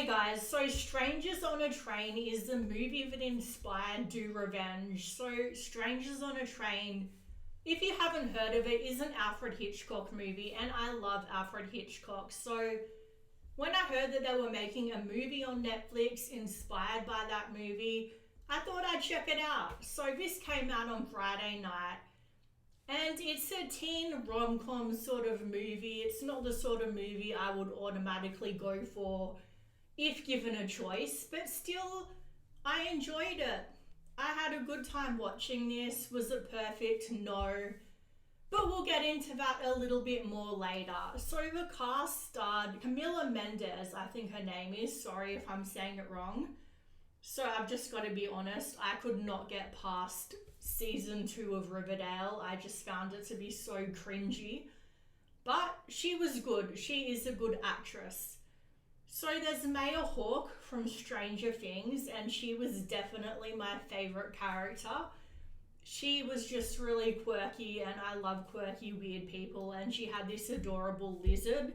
Hey guys, so Strangers on a Train is the movie that inspired Do Revenge. So Strangers on a Train, if you haven't heard of it, is an Alfred Hitchcock movie, and I love Alfred Hitchcock. So when I heard that they were making a movie on Netflix inspired by that movie, I thought I'd check it out. So this came out on Friday night, and it's a teen rom-com sort of movie. It's not the sort of movie I would automatically go for if given a choice, but still, I enjoyed it. I had a good time watching this. Was it perfect? No. But we'll get into that a little bit more later. So the cast starred Camila Mendes, I think her name is. Sorry if I'm saying it wrong. So I've just got to be honest, I could not get past season 2 of Riverdale. I just found it to be so cringy. But she was good. She is a good actress. So there's Hawke from Stranger Things, and she was definitely my favourite character. She was just really quirky, and I love quirky, weird people, and she had this adorable lizard,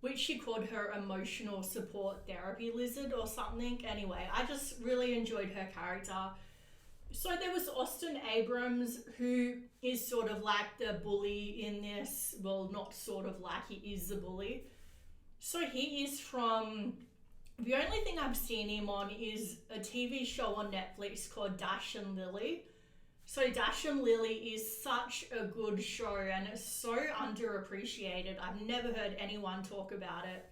which she called her emotional support therapy lizard or something. Anyway, I just really enjoyed her character. So there was Austin Abrams, who is sort of like the bully in this. Well, not sort of like, he is the bully. So he is from, the only thing I've seen him on is a TV show on Netflix called Dash and Lily. So Dash and Lily is such a good show, and it's so underappreciated. I've never heard anyone talk about it.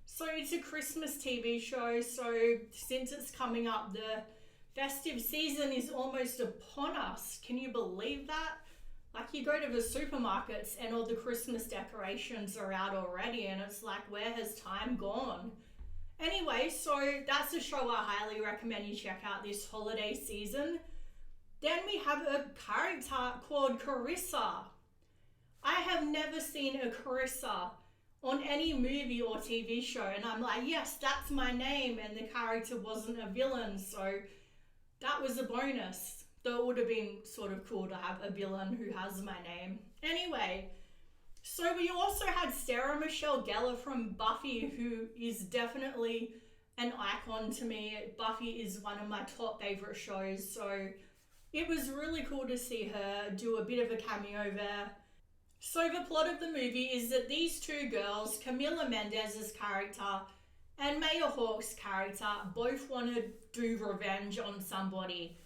So it's a Christmas TV show, so since it's coming up, the festive season is almost upon us. Can you believe that? Like, you go to the supermarkets and all the Christmas decorations are out already, and it's like, where has time gone? Anyway, so that's a show I highly recommend you check out this holiday season. Then we have a character called Carissa. I have never seen a Carissa on any movie or TV show, and I'm like, yes, that's my name, and the character wasn't a villain, so that was a bonus. Though it would have been sort of cool to have a villain who has my name. Anyway, so we also had Sarah Michelle Gellar from Buffy, who is definitely an icon to me. Buffy is one of my top favourite shows, so it was really cool to see her do a bit of a cameo there. So the plot of the movie is that these two girls, Camila Mendes' character and Hawke's character, both want to do revenge on somebody.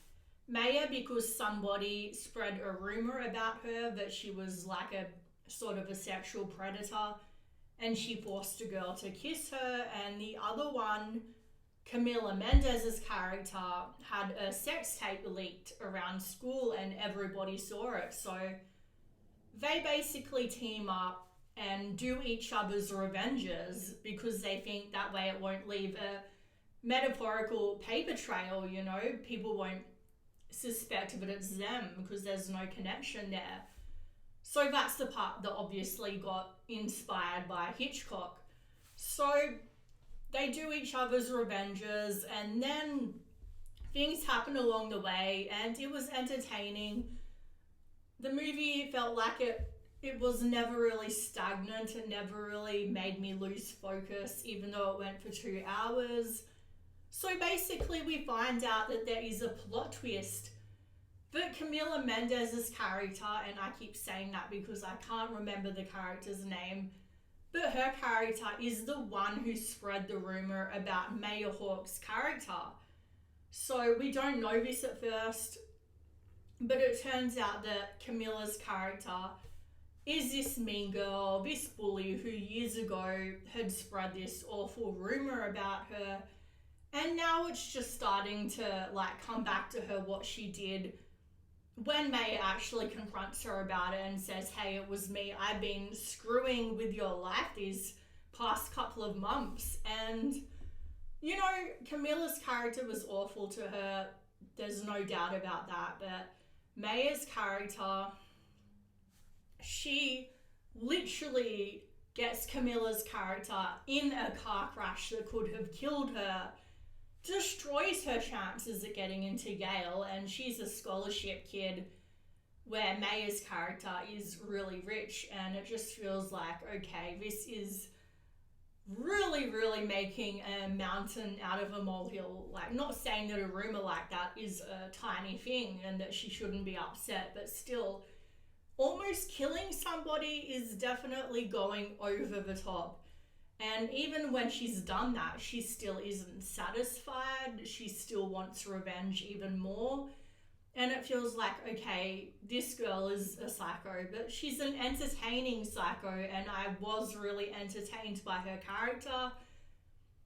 Maya, because somebody spread a rumor about her that she was like a sort of a sexual predator, and she forced a girl to kiss her. And the other one, Camila Mendes' character, had a sex tape leaked around school and everybody saw it. So they basically team up and do each other's revenges because they think that way it won't leave a metaphorical paper trail, you know? People won't suspect that it's them because there's no connection there. So that's the part that obviously got inspired by Hitchcock. So they do each other's revenges, and then things happen along the way, and it was entertaining. The movie felt like it was never really stagnant. It never really made me lose focus, even though it went for 2 hours. So basically we find out that there is a plot twist that Camila Mendes' character, and I keep saying that because I can't remember the character's name, but her character is the one who spread the rumor about Hawke's character. So we don't know this at first, but it turns out that Camila's character is this mean girl, this bully who years ago had spread this awful rumor about her. And now it's just starting to like come back to her what she did when May actually confronts her about it and says, hey, it was me. I've been screwing with your life these past couple of months. And, you know, Camila's character was awful to her. There's no doubt about that. But Maya's character, she literally gets Camila's character in a car crash that could have killed her, destroys her chances of getting into Yale, and she's a scholarship kid where Maya's character is really rich, and it just feels like, okay, this is really making a mountain out of a molehill. Like, not saying that a rumor like that is a tiny thing and that she shouldn't be upset, but still, almost killing somebody is definitely going over the top. And even when she's done that, she still isn't satisfied. She still wants revenge even more. And it feels like, okay, this girl is a psycho, but she's an entertaining psycho, and I was really entertained by her character.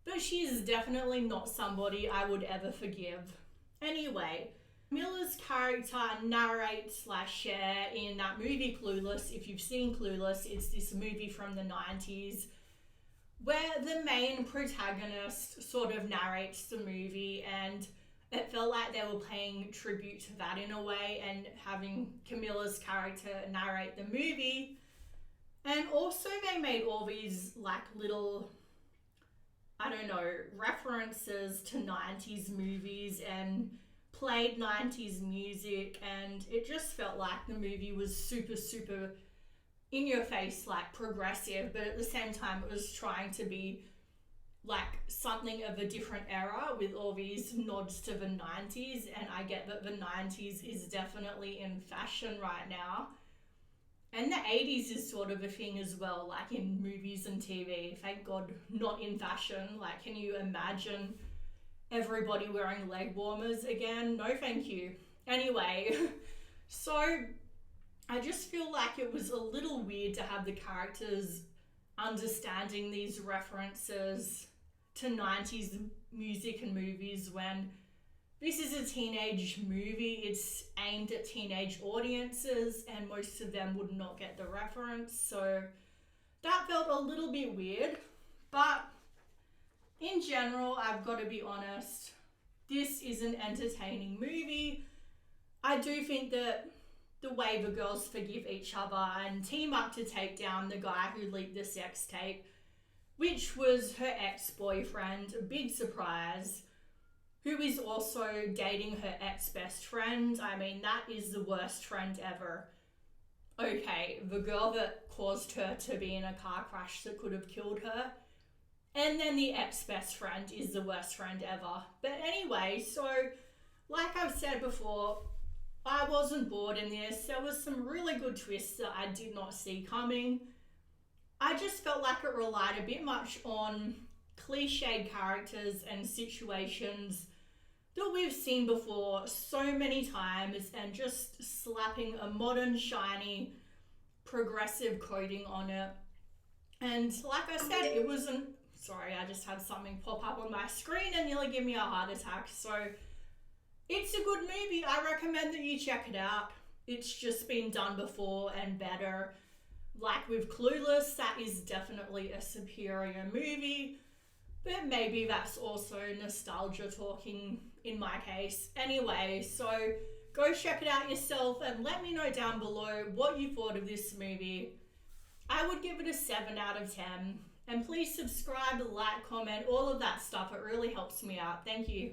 But she is definitely not somebody I would ever forgive. Anyway, Miller's character narrates / share in that movie Clueless. If you've seen Clueless, it's this movie from the 90s where the main protagonist sort of narrates the movie, and it felt like they were paying tribute to that in a way, and having Camilla's character narrate the movie. And also they made all these like little, I don't know, references to 90s movies and played 90s music, and it just felt like the movie was super in your face, like progressive, but at the same time it was trying to be like something of a different era with all these nods to the 90s. And I get that the 90s is definitely in fashion right now, and the 80s is sort of a thing as well, like in movies and TV. Thank God not in fashion. Like, can you imagine everybody wearing leg warmers again? No thank you. Anyway, so I just feel like it was a little weird to have the characters understanding these references to 90s music and movies when this is a teenage movie. It's aimed at teenage audiences, and most of them would not get the reference. So that felt a little bit weird. But in general, I've got to be honest, this is an entertaining movie. I do think that the way the girls forgive each other and team up to take down the guy who leaked the sex tape, which was her ex-boyfriend, a big surprise, who is also dating her ex-best friend. I mean, that is the worst friend ever. Okay, the girl that caused her to be in a car crash that could have killed her, and then the ex-best friend is the worst friend ever. But anyway, so like I've said before, I wasn't bored in this. There was some really good twists that I did not see coming. I just felt like it relied a bit much on cliched characters and situations that we've seen before so many times, and just slapping a modern, shiny, progressive coating on it. And like I said, it wasn't... Sorry, I just had something pop up on my screen and nearly give me a heart attack. So it's a good movie. I recommend that you check it out. It's just been done before and better. Like with Clueless, that is definitely a superior movie. But maybe that's also nostalgia talking in my case. Anyway, so go check it out yourself and let me know down below what you thought of this movie. I would give it a 7 out of 10. And please subscribe, like, comment, all of that stuff. It really helps me out. Thank you.